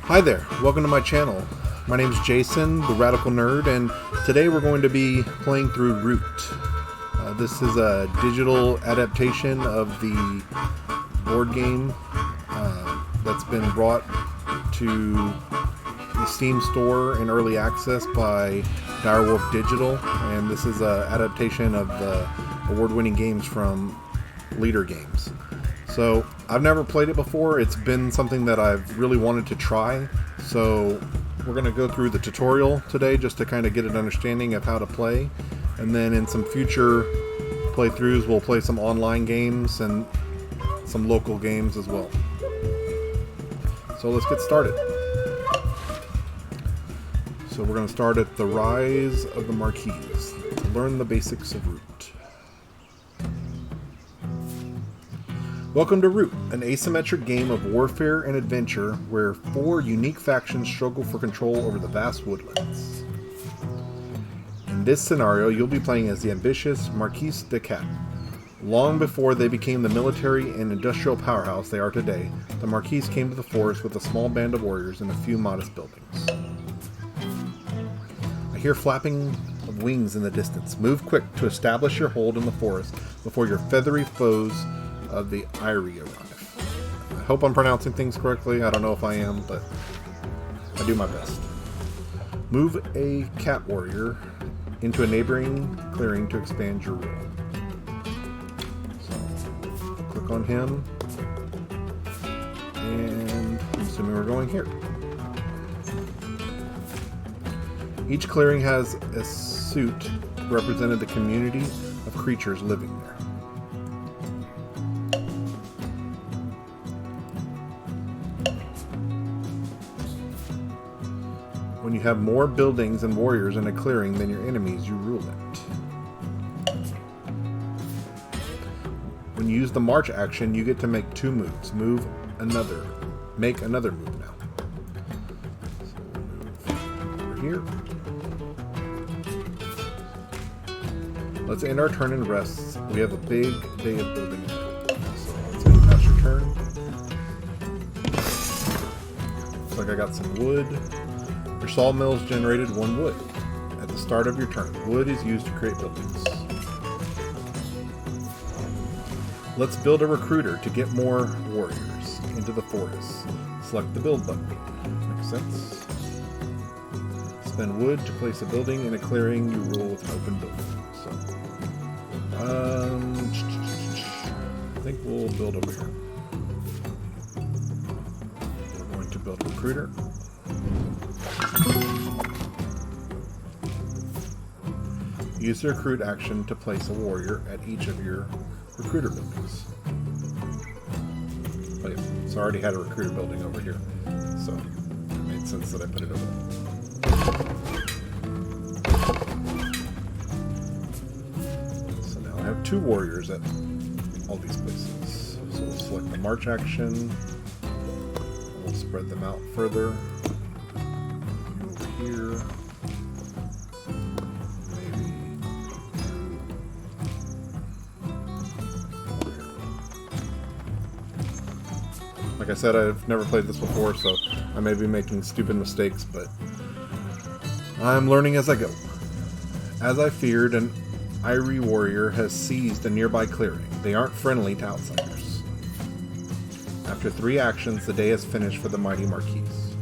Hi there, welcome to my channel. My name is Jason, the Radical Nerd, and today we're going to be playing through Root. This is a digital adaptation of the board game that's been brought to the Steam store in early access by Direwolf Digital, and this is an adaptation of the award-winning games from Leader Games. So I've never played it before. It's been something that I've really wanted to try. So we're going to go through the tutorial today just to kind of get an understanding of how to play. And then in some future playthroughs, we'll play some online games and some local games as well. So let's get started. So we're going to start at the Rise of the Marquise to learn the basics of Root. Welcome to Root, an asymmetric game of warfare and adventure where 4 unique factions struggle for control over the vast woodlands. In this scenario, you'll be playing as the ambitious Marquise de Cat. Long before they became the military and industrial powerhouse they are today, the Marquise came to the forest with a small band of warriors and a few modest buildings. I hear flapping of wings in the distance. Move quick to establish your hold in the forest before your feathery foes of the Eyrie arrive. I hope I'm pronouncing things correctly. I don't know if I am, but I do my best. Move a cat warrior into a neighboring clearing to expand your role. So, click on him, and I'm assuming we're going here. Each clearing has a suit representing the community of creatures living there. When you have more buildings and warriors in a clearing than your enemies, you rule it. When you use the march action, you get to make 2 moves. Make another move now. So we'll move over here. Let's end our turn and rest. We have a big day of building ahead. So let's say pass your turn. Looks like I got some wood. Your sawmills generated 1 wood. At the start of your turn, wood is used to create buildings. Let's build a recruiter to get more warriors into the forest. Select the build button. Makes sense. Spend wood to place a building in a clearing you rule with an open building. So, I think we'll build over here. We're going to build a recruiter. Use the recruit action to place a warrior at each of your recruiter buildings. Oh yeah, so I already had a recruiter building over here, so it made sense that I put it over there. So now I have 2 warriors at all these places. So we'll select the march action. We'll spread them out further. Over here. Like I said, I've never played this before, so I may be making stupid mistakes, but I'm learning as I go. As I feared, an Eyrie warrior has seized a nearby clearing. They aren't friendly to outsiders. After 3 actions, the day is finished for the mighty Marquise.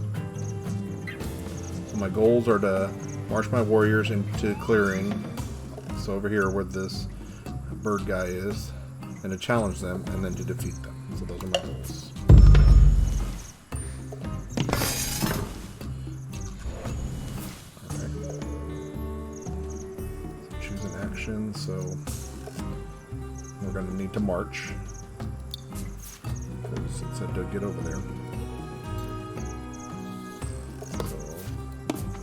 So my goals are to march my warriors into clearing, so over here where this bird guy is, and to challenge them, and then to defeat them. So those are my goals. So we're going to need to march because it said to get over there. So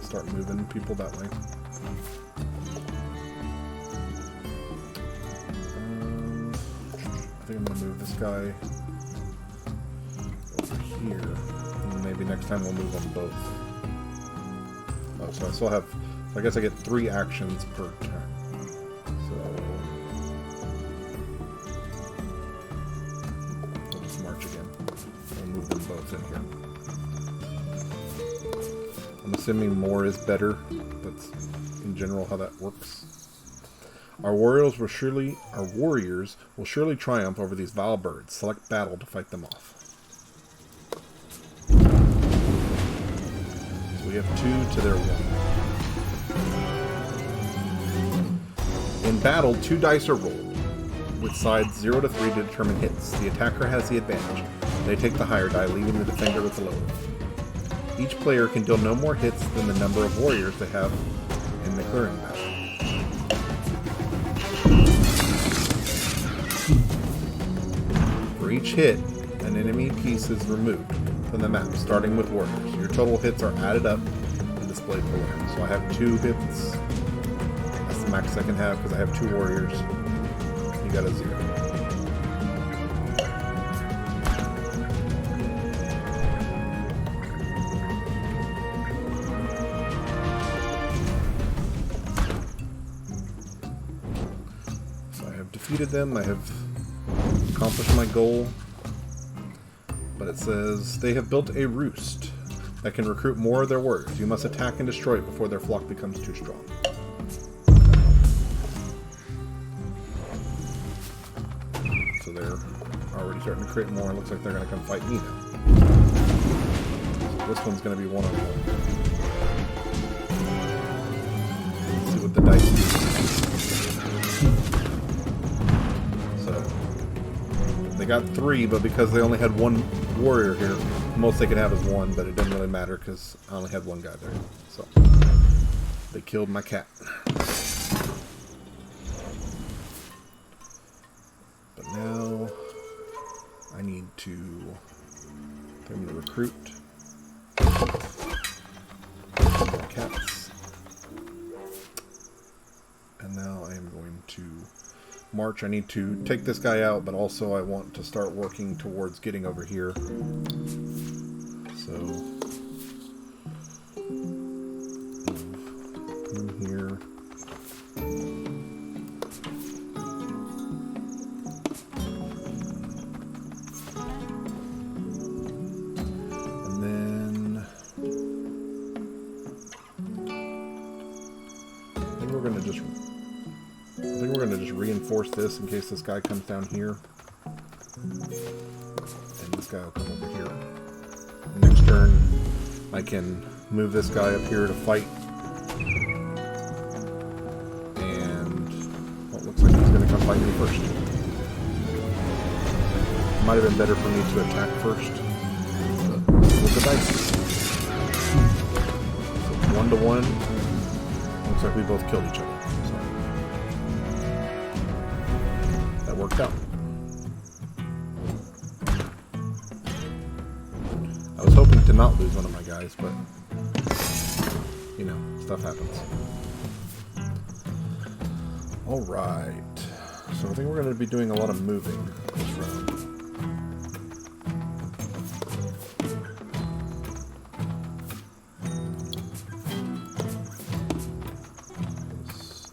start moving people that way. I think I'm going to move this guy over here, and then maybe next time we'll move them both. Oh, so I still have, I guess I get 3 actions per turn. We'll just march again. We'll move them both in here. I'm assuming more is better. That's in general how that works. Our warriors will surely triumph over these vile birds. Select battle to fight them off. So we have 2 to their 1. In battle, 2 dice are rolled, with sides 0 to 3 to determine hits. The attacker has the advantage. They take the higher die, leaving the defender with the lower. Each player can deal no more hits than the number of warriors they have in the clearing battle. For each hit, an enemy piece is removed from the map, starting with warriors. Your total hits are added up and displayed below. So I have 2 hits. That's the max I can have because I have 2 warriors. You got a 0. So I have defeated them. I have accomplished my goal. But it says they have built a roost that can recruit more of their warriors. You must attack and destroy it before their flock becomes too strong. So they're already starting to create more. It looks like they're going to come fight me now. So this one's going to be one-on-one. Let's see what the dice do. So they got 3, but because they only had 1 warrior here, the most they could have is 1, but it doesn't really matter because I only had 1 guy there. So they killed my cat. But now I need to, I'm going to recruit more cats. And now I am going to march. I need to take this guy out, but also I want to start working towards getting over here. So in here. And then I think we're going to just reinforce this in case this guy comes down here. And this guy will come over here. Next turn, I can move this guy up here to fight. And well, it looks like he's going to come fight me first. Might have been better for me to attack first. But with the dice. So 1 to 1. Looks like we both killed each other. Worked out. I was hoping to not lose one of my guys, but you know, stuff happens. Alright. So I think we're going to be doing a lot of moving this round.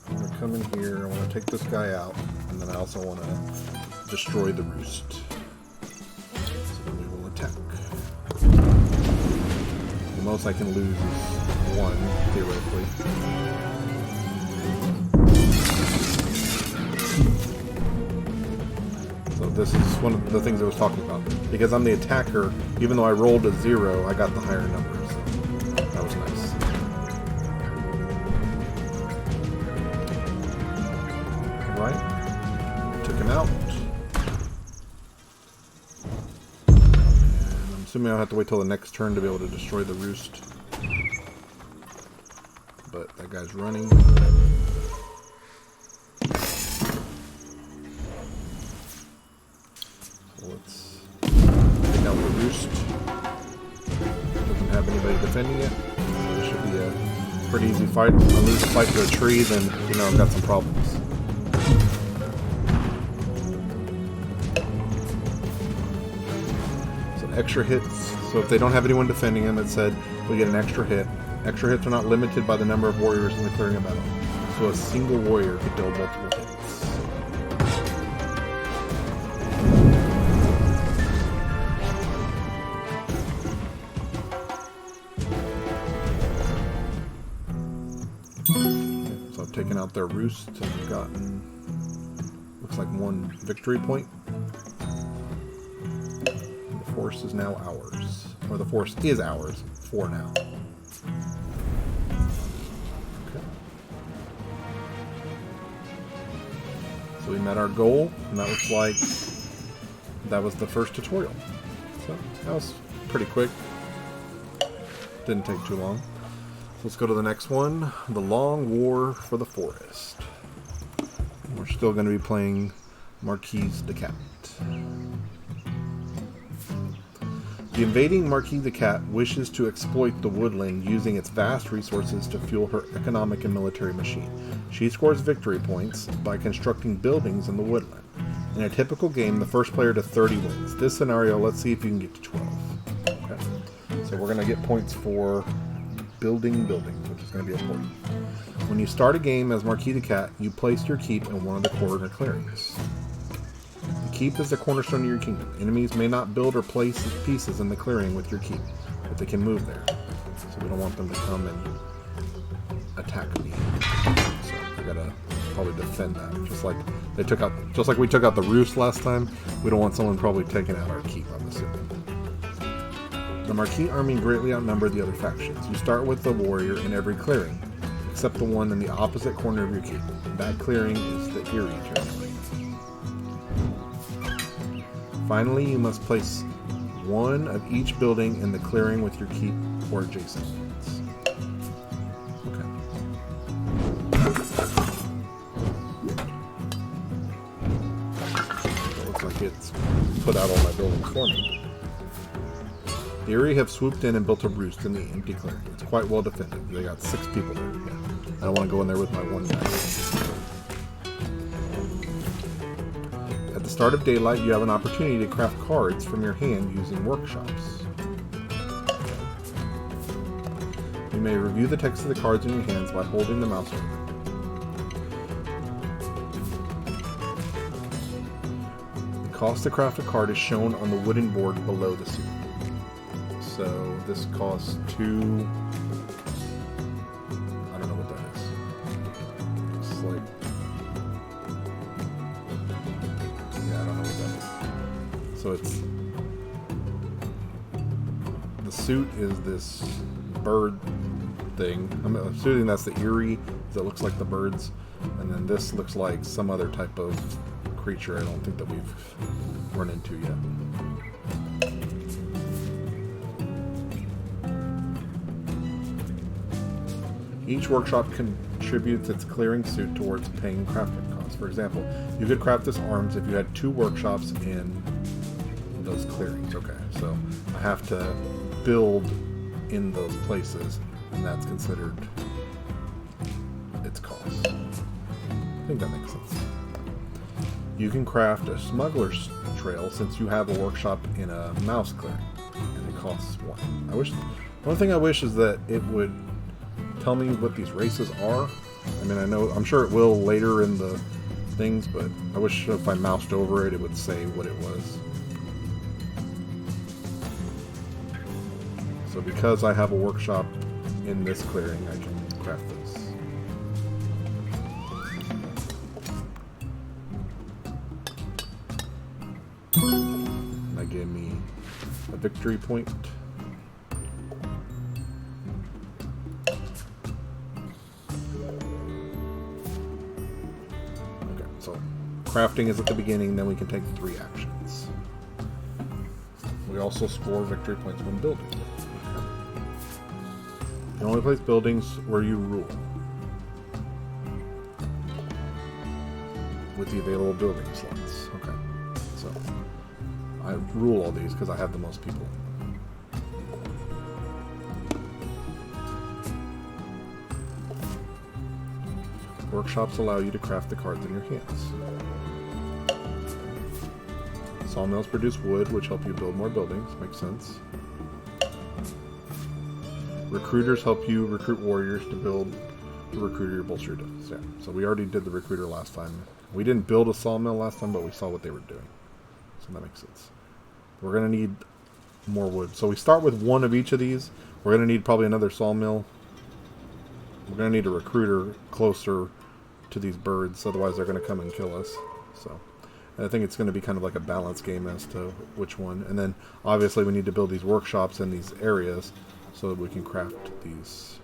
I'm going to come in here, I want to take this guy out. And then I also want to destroy the roost. So then we will attack. The most I can lose is 1, theoretically. So this is one of the things I was talking about. Because I'm the attacker, even though I rolled a 0, I got the higher numbers. So that was nice. Alright. Took him out. And I'm assuming I'll have to wait till the next turn to be able to destroy the roost. But that guy's running. So let's take out the roost. Doesn't have anybody defending it. So this should be a pretty easy fight. If I lose a fight to a tree, then you know I've got some problems. Extra hits, so if they don't have anyone defending them, it said we get an extra hit. Extra hits are not limited by the number of warriors in the clearing of battle, so a single warrior could deal multiple hits. taken out their roost and gotten, looks like 1 victory point. The forest is now ours. Or the forest is ours for now. Okay. So we met our goal, and that looks like that was the first tutorial. So that was pretty quick. Didn't take too long. Let's go to the next one. The Long War for the Forest. We're still going to be playing Marquise the Cat. The invading Marquise the Cat wishes to exploit the woodland using its vast resources to fuel her economic and military machine. She scores victory points by constructing buildings in the woodland. In a typical game, the first player to 30 wins. This scenario, let's see if you can get to 12. Okay. So we're going to get points for building buildings, which is going to be important. When you start a game as Marquise the Cat, you place your keep in one of the corner clearings. The keep is the cornerstone of your kingdom. Enemies may not build or place pieces in the clearing with your keep, but they can move there. So we don't want them to come and attack me. So I gotta probably defend that. Just like we took out the roost last time, we don't want someone probably taking out our keep, I'm assuming. The Marquis army greatly outnumbered the other factions. You start with the warrior in every clearing, except the one in the opposite corner of your keep. That clearing is the Erie territory. Finally, you must place one of each building in the clearing with your keep or adjacent ones. Okay. It looks like it's put out all my buildings for me. The Erie have swooped in and built a roost in the empty clearing. It's quite well defended. They got 6 people there. Yeah. I don't want to go in there with my one guy. At the start of daylight, you have an opportunity to craft cards from your hand using workshops. You may review the text of the cards in your hands by holding the mouse over. The cost to craft a card is shown on the wooden board below the suit. So this costs 2. I don't know what that is. It's like, yeah, I don't know what that is. So it's, the suit is this bird thing. I'm assuming that's the Erie that looks like the birds, and then this looks like some other type of creature. I don't think that we've run into yet. Each workshop contributes its clearing suit towards paying crafting costs. For example, you could craft this arms if you had 2 workshops in those clearings. Okay, so I have to build in those places, and that's considered its cost. I think that makes sense. You can craft a smuggler's trail since you have a workshop in a mouse clearing, and it costs 1. One thing I wish is that it would tell me what these races are. I mean, I'm sure it will later in the things, but I wish if I moused over it, it would say what it was. So because I have a workshop in this clearing, I can craft this. That gave me a victory point. So, crafting is at the beginning, then we can take 3 actions. We also score victory points when building. Okay. You can only place buildings where you rule, with the available building slots. Okay, so I rule all these because I have the most people. Workshops allow you to craft the cards in your hands. Sawmills produce wood, which help you build more buildings. Makes sense. Recruiters help you recruit warriors to build the recruiter your bolster does. Yeah, so we already did the recruiter last time. We didn't build a sawmill last time, but we saw what they were doing. So that makes sense. We're going to need more wood. So we start with 1 of each of these. We're going to need probably another sawmill. We're going to need a recruiter closer to these birds, otherwise they're going to come and kill us. So I think it's going to be kind of like a balance game as to which one. And then obviously we need to build these workshops in these areas so that we can craft these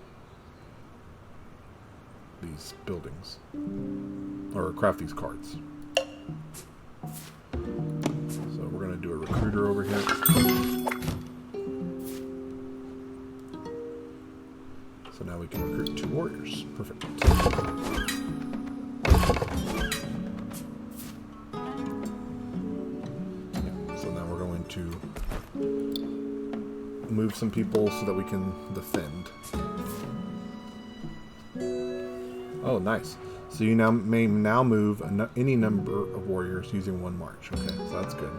buildings, or craft these cards. So we're going to do a recruiter over here. So now we can recruit 2 warriors. Perfect. So now we're going to move some people so that we can defend. Oh, nice. So you may now move any number of warriors using 1 march. Okay, so that's good.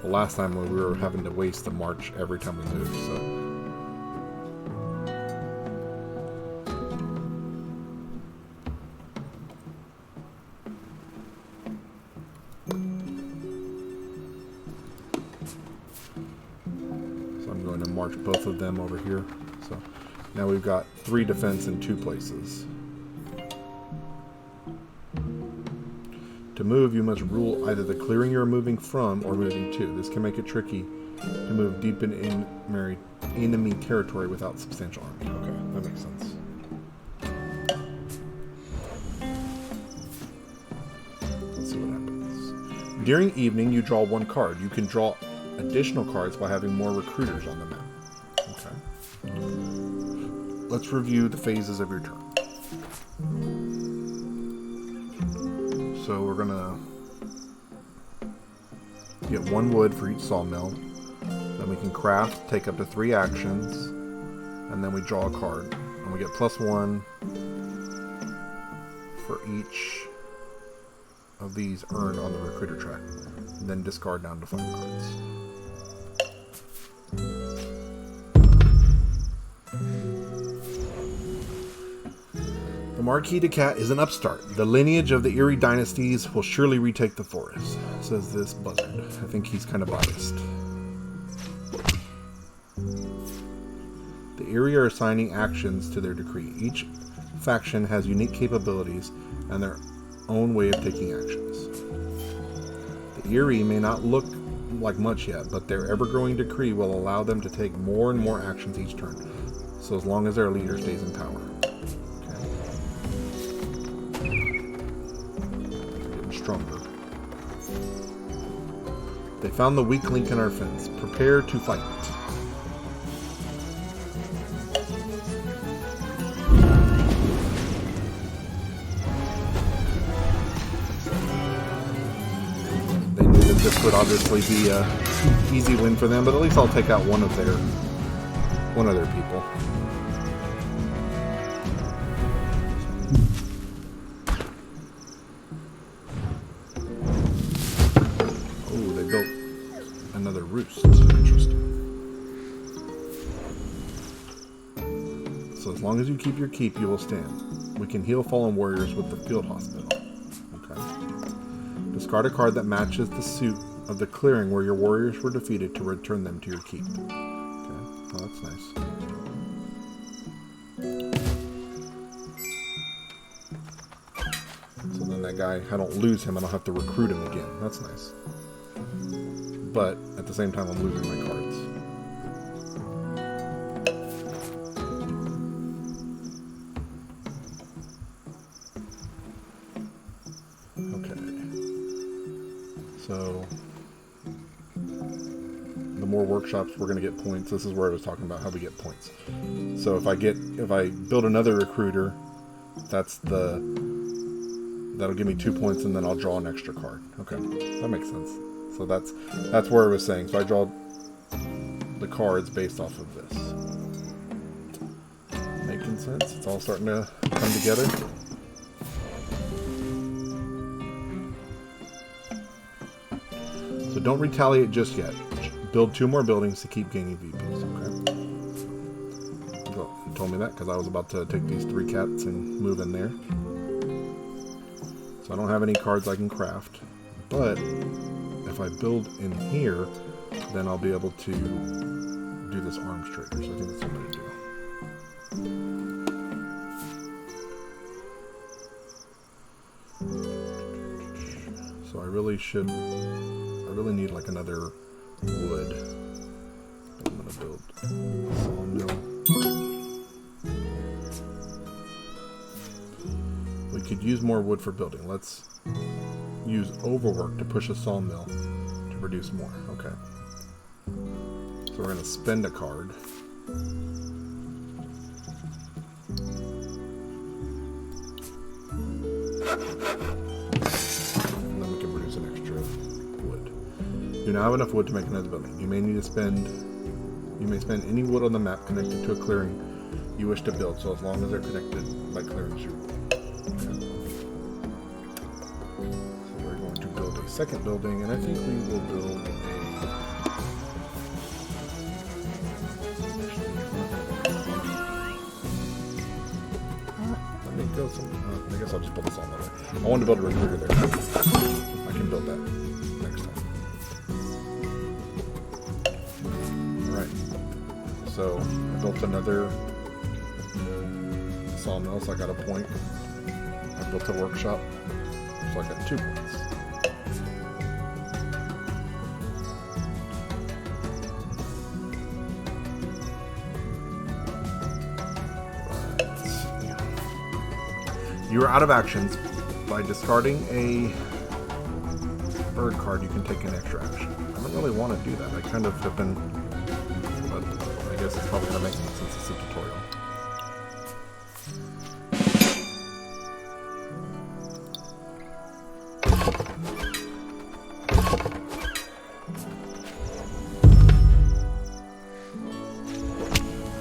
The last time we were having to waste a march every time we moved, so... I'm going to march both of them over here. So now we've got 3 defense in 2 places. To move, you must rule either the clearing you're moving from or moving to. This can make it tricky to move deep in enemy territory without substantial army. Okay, that makes sense. Let's see what happens. During evening, you draw 1 card. You can draw additional cards by having more recruiters on the map. Okay. Let's review the phases of your turn. So we're gonna get 1 wood for each sawmill. Then we can craft, take up to 3 actions, and then we draw a card. And we get +1 for each of these earned on the recruiter track. And then discard down to 5 cards. The Marquis de Cat is an upstart. The lineage of the Erie dynasties will surely retake the forest, says this buzzard. I think he's kind of biased. The Erie are assigning actions to their decree. Each faction has unique capabilities and their own way of taking actions. The Erie may not look like much yet, but their ever-growing decree will allow them to take more and more actions each turn, so as long as their leader stays in power. Stronger. They found the weak link in our fence. Prepare to fight. They knew that this would obviously be a easy win for them, but at least I'll take out one of their people. Another roost. Interesting. So as long as you keep your keep, you will stand. We can heal fallen warriors with the field hospital. Okay. Discard a card that matches the suit of the clearing where your warriors were defeated to return them to your keep. Okay. Oh, that's nice. So then that guy, I don't lose him, I don't have to recruit him again. That's nice. But at the same time, I'm losing my cards. Okay. So the more workshops, we're going to get points. This is where I was talking about how we get points. So if I build another recruiter, that'll give me 2 points, and then I'll draw an extra card. Okay, that makes sense. So that's where I was saying. So I draw the cards based off of this. Making sense? It's all starting to come together. So don't retaliate just yet. Build 2 more buildings to keep gaining VPs, okay? Well, you told me that because I was about to take these 3 cats and move in there. So I don't have any cards I can craft. But if I build in here, then I'll be able to do this arms trader. So I think that's what I'm going to do. really need like another wood. I'm gonna build a sawmill. We could use more wood for building. Let's use overwork to push a sawmill to produce more. Okay. So we're gonna spend a card. And then we can produce an extra wood. You now have enough wood to make another building. You may spend any wood on the map connected to a clearing you wish to build, so as long as they're connected by clearings you will. Okay. So we're going to build a second building, and I think we will build I guess I'll just build this on that way. I want to build a recruiter there. I can build that next time. Alright. So, I built another sawmill, so I got a point. I built a workshop, so I got 2 points. You are out of actions. By discarding a bird card, you can take an extra action. I don't really want to do that. I kind of have been, but I guess it's probably going to make sense since it's a tutorial.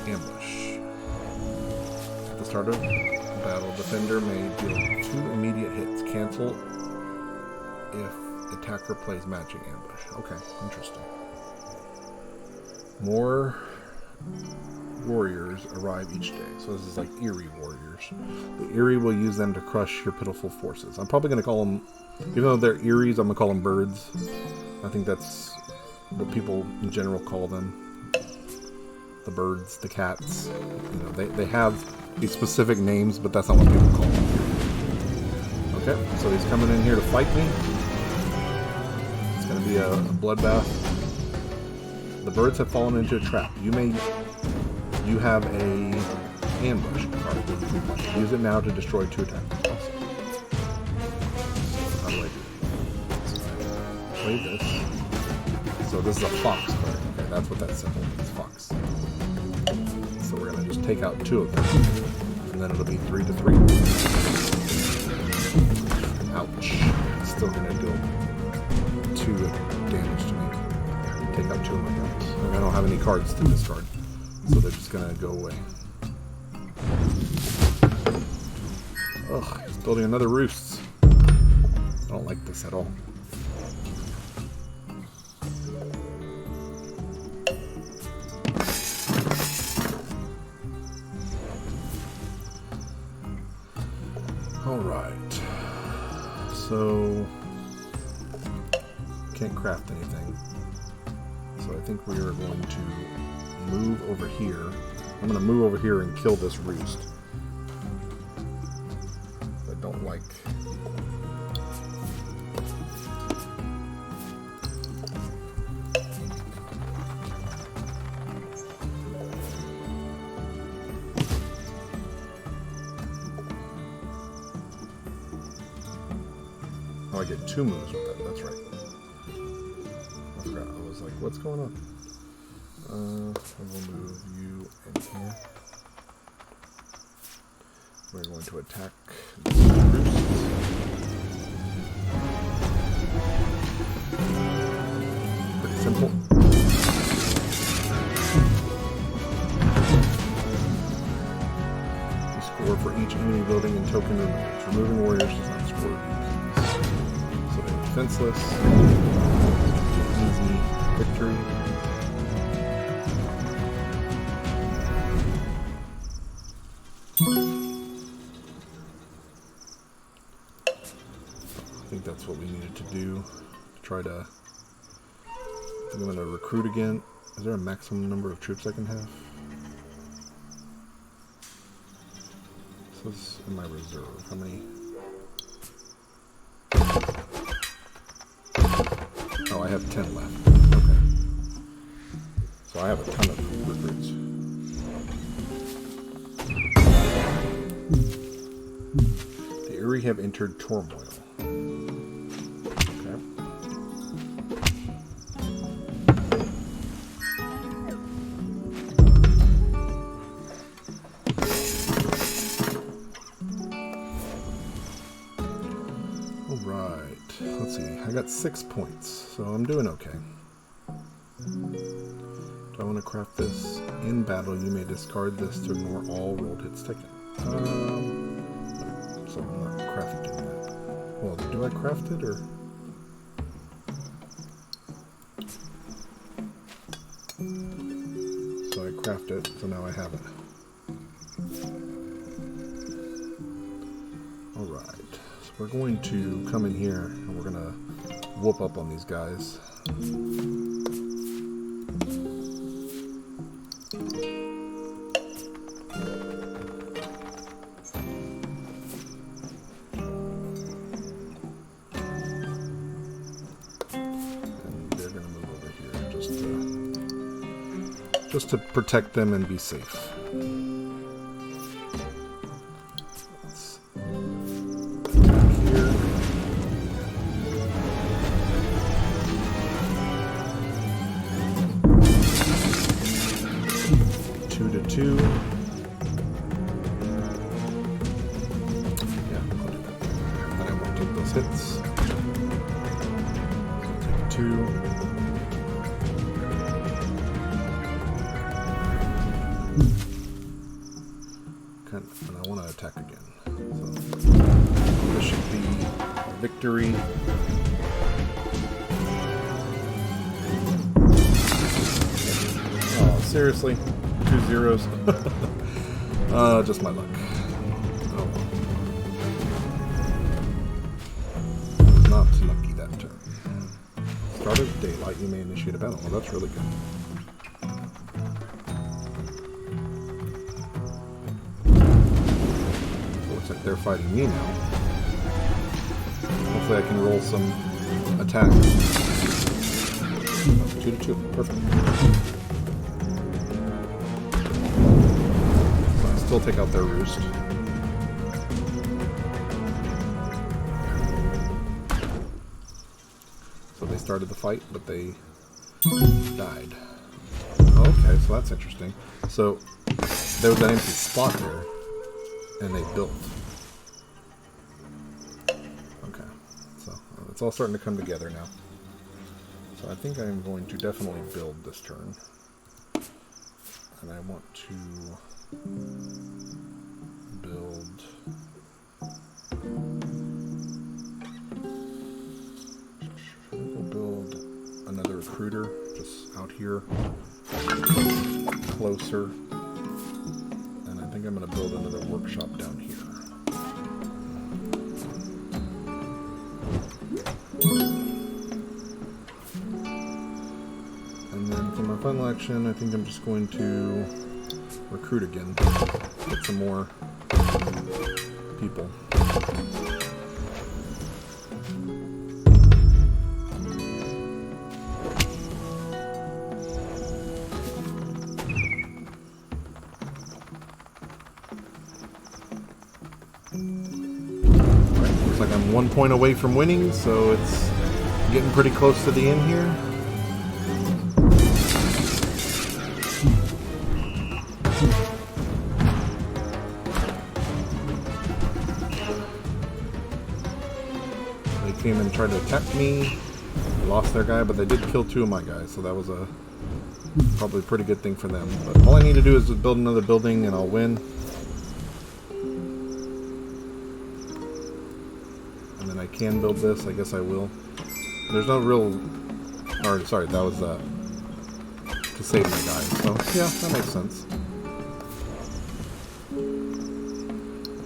Ambush. At the start of battle, defender may deal 2 immediate hits. Cancel if attacker plays matching ambush. Okay, interesting. More warriors arrive each day. So this is like eerie warriors. The eerie will use them to crush your pitiful forces. I'm probably going to call them, even though they're eerie's, I'm going to call them birds. I think that's what people in general call them. The birds, the cats. You know, they have these specific names, but that's not what people call them. Okay, so he's coming in here to fight me. It's going to be a bloodbath. The birds have fallen into a trap. You have a ambush card. Use it now to destroy 2 attackers. How do I do it? Play this. So this is a fox card. Okay, that's what that symbol means, fox. So we're going to just take out 2 of them. And then it'll be 3 to 3. Ouch. It's still going to deal 2 damage to me. Take out 2 of my guys. And I don't have any cards to discard. So they're just going to go away. Ugh, he's building another roost. I don't like this at all. Alright, so can't craft anything, so I think we are going to move over here. I'm going to move over here and kill this roost. I don't like. Oh, I get 2 moves with that, that's right. I forgot, I was like, what's going on? I will move you in here. We're going to attack this roost. Pretty simple. You score for each enemy building and token remains. Removing warriors does not score. So they're defenseless. Easy victory. I think that's what we needed to do. Try to. I think I'm going to recruit again. Is there a maximum number of troops I can have? So this is in my reserve. How many? have 10 left. Okay. So I have a ton of recruits. The Uri have entered turmoil. Okay. Alright. Let's see. I got 6 points, so I'm doing okay. Do I want to craft this? In battle, you may discard this to ignore all rolled hits taken. So I'm not crafting that. Well, do I craft it, or? So I craft it, so now I have it. Alright, so we're going to come in here, and we're going to whoop up on these guys. Just to protect them and be safe. Let's attack here. Two to two. Yeah, I'll do that. Then I won't take those hits. Take 2. And I want to attack again. So this should be a victory. Oh, seriously? 2 zeros? Just my luck. Oh. Not lucky that turn. Start of daylight, you may initiate a battle. Well, that's really good. They're fighting me now. Hopefully I can roll some attacks. 2 to 2. Perfect. So I still take out their roost. So they started the fight, but they died. Okay, so that's interesting. So there was an empty spot there, and they built. It's all starting to come together now. So I think I'm going to definitely build this turn. And I want to build... We'll build another recruiter just out here. Closer. And I think I'm going to build another workshop down here. And then for my final action, I think I'm just going to recruit again. Get some more people. Alright, looks like I'm 1 point away from winning, so it's getting pretty close to the end here. They came and tried to attack me. They lost their guy, but they did kill 2 of my guys, so that was probably a pretty good thing for them. But all I need to do is build another building and I'll win. And then I can build this, I guess I will. There's no real... Or, sorry, that was to save my guy. So, yeah, that makes sense.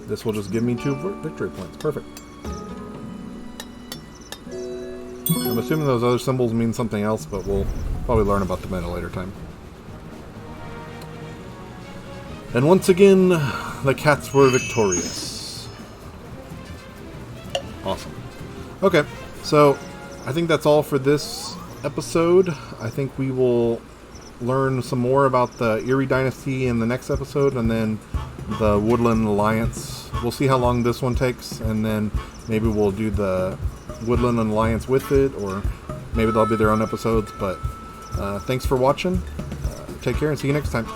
This will just give me 2 victory points. Perfect. I'm assuming those other symbols mean something else, but we'll probably learn about them at a later time. And once again, the cats were victorious. Awesome. Okay, so I think that's all for this episode. I think we will learn some more about the Erie Dynasty in the next episode, and then the Woodland Alliance. We'll see how long this one takes, and then maybe we'll do the Woodland Alliance with it, or maybe they'll be their own episodes. But thanks for watching. Take care and see you next time.